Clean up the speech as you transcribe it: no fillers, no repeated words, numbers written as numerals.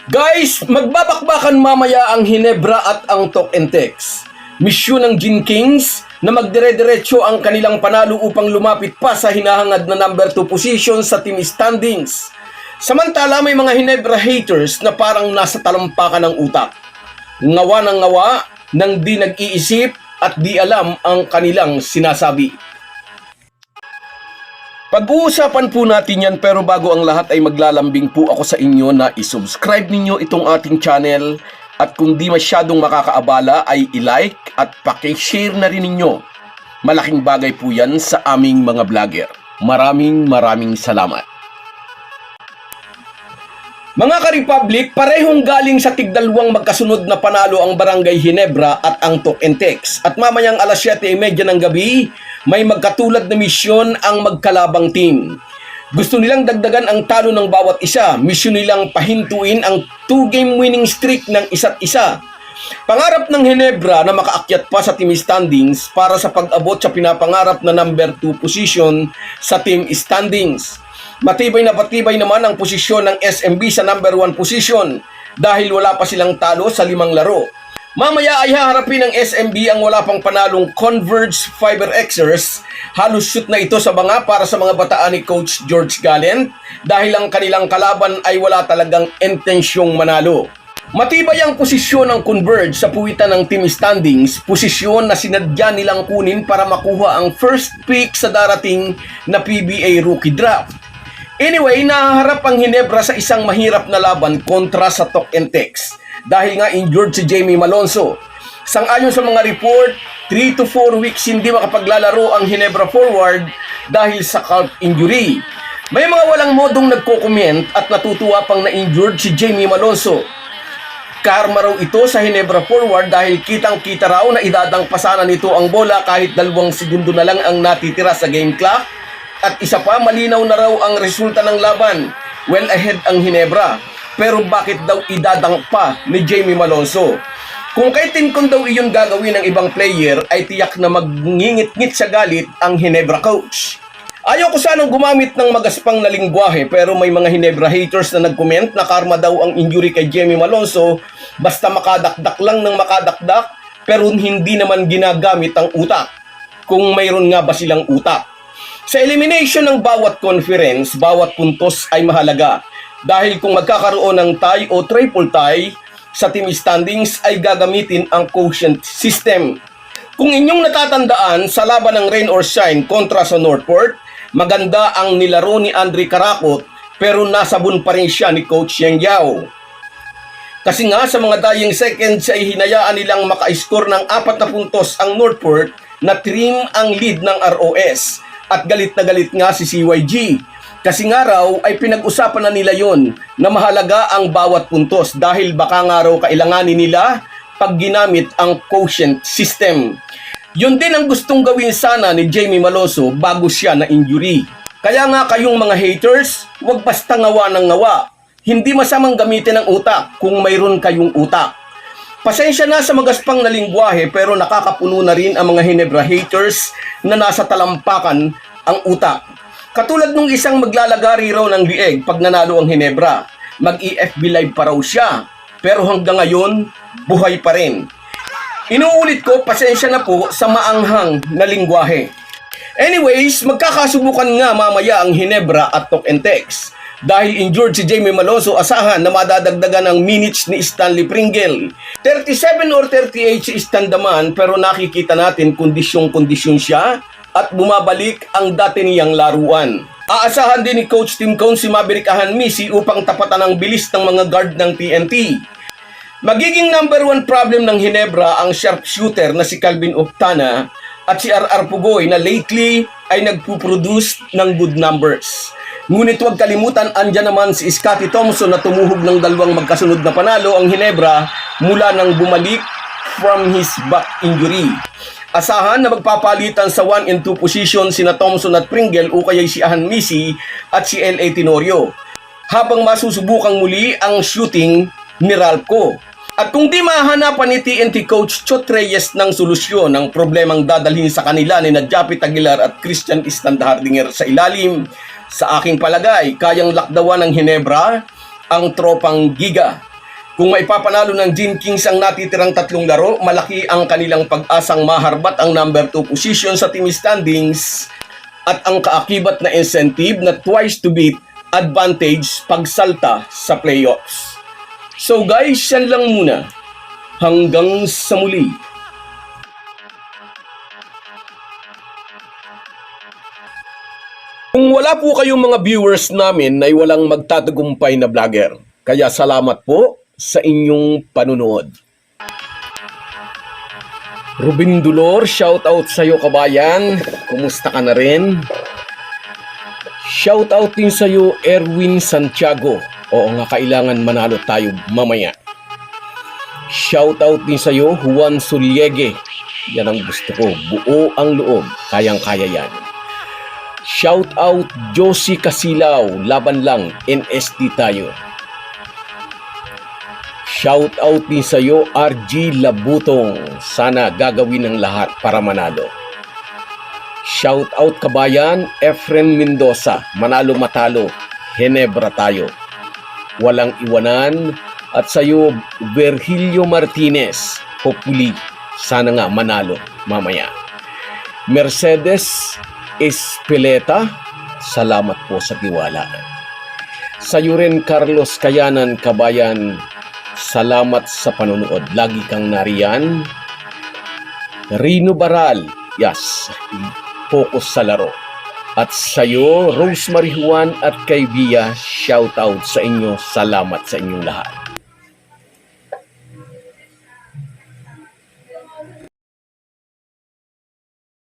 Guys, magbabakbakan mamaya ang Hinebra at ang Talk and Text. Misyon ng Gin Kings na magdire-diretso ang kanilang panalo upang lumapit pa sa hinahangad na number 2 position sa team standings. Samantala may mga Hinebra haters na parang nasa talampakan ng utak. Ngawa ng ngawa nang di nag-iisip at di alam ang kanilang sinasabi. Pag-uusapan po natin yan, pero bago ang lahat ay maglalambing po ako sa inyo na isubscribe ninyo itong ating channel at kung di masyadong makakaabala ay i-like at paki-share na rin ninyo. Malaking bagay po yan sa aming mga vlogger. Maraming salamat. Mga ka-Republic, parehong galing sa tigdalawang magkasunod na panalo ang Barangay Hinebra at ang Talk and Text. At mamayang alas 7:30 ng gabi, may magkatulad na misyon ang magkalabang team. Gusto nilang dagdagan ang talo ng bawat isa. Misyon nilang pahintuin ang 2-game winning streak ng isa't isa. Pangarap ng Hinebra na makaakyat pa sa team standings para sa pag-abot sa pinapangarap na number 2 position sa team standings. Matibay naman ang posisyon ng SMB sa number 1 position dahil wala pa silang talo sa 5 laro. Mamaya ay haharapin ng SMB ang wala pang panalong Converge Fiber Xers. Halos shoot na ito sa banga para sa mga bataan ni Coach George Gallant dahil ang kanilang kalaban ay wala talagang intensyong manalo. Matibay ang posisyon ng Converge sa puwitan ng team standings, posisyon na sinadya nilang kunin para makuha ang first pick sa darating na PBA Rookie Draft. Anyway, nahaharap ang Hinebra sa isang mahirap na laban kontra sa Talk and Text dahil nga injured si Jamie Malonzo. Sang-ayon sa mga report, 3 to 4 weeks hindi makapaglalaro ang Hinebra forward dahil sa calf injury. May mga walang modong nagko-comment at natutuwa pang na-injured si Jamie Malonzo. Karma raw ito sa Hinebra forward dahil kitang-kita raw na idadangpasana nito ang bola kahit 2 segundo na lang ang natitira sa game clock. At isa pa, malinaw na raw ang resulta ng laban. Well ahead ang Hinebra. Pero bakit daw idadang pa ni Jamie Malonzo? Kung kay Tincon daw iyon gagawin ng ibang player, ay tiyak na magngingit-ngit sa galit ang Hinebra coach. Ayaw ko sanang gumamit ng magaspang na lingwahe, pero may mga Hinebra haters na nag-comment na karma daw ang injury kay Jamie Malonzo basta makadakdak lang ng makadakdak, pero hindi naman ginagamit ang utak. Kung mayroon nga ba silang utak? Sa elimination ng bawat conference, bawat puntos ay mahalaga dahil kung magkakaroon ng tie o triple tie sa team standings ay gagamitin ang quotient system. Kung inyong natatandaan sa laban ng rain or shine kontra sa Northport, maganda ang nilaro ni Andre Karakot pero nasabon pa rin siya ni Coach Yang Yao. Kasi nga sa mga dying seconds ay hinayaan nilang maka-score ng 4 na puntos ang Northport na trim ang lead ng ROS. At galit na galit nga si CYG. Kasi nga raw ay pinag-usapan na nila yon na mahalaga ang bawat puntos dahil baka nga raw kailanganin nila pag ginamit ang quotient system. Yun din ang gustong gawin sana ni Jamie Malonzo bago siya na injury. Kaya nga kayong mga haters, huwag basta ngawa ng ngawa. Hindi masamang gamitin ang utak kung mayroon kayong utak. Pasensya na sa magaspang na lingwahe pero nakakapuno na rin ang mga Hinebra haters na nasa talampakan ang utak. Katulad nung isang maglalagari raw ng lieg pag nanalo ang Hinebra. Mag-EFB live pa raw siya pero hanggang ngayon buhay pa rin. Inuulit ko, pasensya na po sa maanghang na lingwahe. Anyways, magkakasubukan nga mamaya ang Hinebra at Talk and Text. Dahil injured si Jamie Malonzo, asahan na madadagdagan ng minutes ni Stanley Pringle. 37 or 38 si Stan Daman pero nakikita natin kondisyong-kondisyon siya at bumabalik ang dati niyang laruan. Aasahan din ni Coach Tincon si Maverick Ahanmisi upang tapatan ang bilis ng mga guard ng TNT. Magiging number 1 problem ng Hinebra ang sharpshooter na si Calvin Octana at si RR Pugoy na lately ay nagpuproduce ng good numbers. Ngunit huwag kalimutan, andyan naman si Scottie Thompson na tumuhog ng 2 magkasunod na panalo ang Hinebra mula nang bumalik from his back injury. Asahan na magpapalitan sa 1 and 2 position sina Thompson at Pringle o kaya si Ahanmisi at si L.A. Tenorio habang masusubukang muli ang shooting ni Ralph. At kung di mahanapan ni TNT coach Chot Reyes ng solusyon ng problemang dadalhin sa kanila ni Japit Aguilar at Christian Standhardinger sa ilalim, sa aking palagay, kayang lakdawan ng Hinebra ang tropang Giga. Kung maipapanalo ng Gene Kings ang natitirang tatlong laro, malaki ang kanilang pag-asang maharbat ang number 2 position sa team standings at ang kaakibat na incentive na twice to beat advantage pagsalta sa playoffs. So guys, yan lang muna. Hanggang sa muli. Kung wala po kayong mga viewers namin ay walang magtatagumpay na vlogger. Kaya salamat po sa inyong panunood. Rubin Dolor, shout out sa iyo kabayan. Kumusta ka na rin? Shout out din sa iyo Erwin Santiago. Oo nga, kailangan manalo tayo mamaya. Shout out din sa iyo Juan Suliege. Yan ang gusto ko. Buo ang loob. Kayang-kaya yan. Shout out Josie Casilaw, laban lang, NSD tayo. Shout out din sa iyo RG Labutong, sana gagawin ng lahat para manalo. Shout out kabayan Efren Mendoza, manalo matalo, Ginebra tayo. Walang iwanan at sa iyo Virgilio Martinez, hopefully sana nga manalo mamaya. Mercedes Espeleta, salamat po sa tiwala. Sa iyo rin Carlos Kayanan kabayan, salamat sa panonood. Lagi kang nariyan. Rino Baral, yes, focus sa laro. At sa iyo Rosemary Juan at kay Bia, shout out sa inyo. Salamat sa inyong lahat.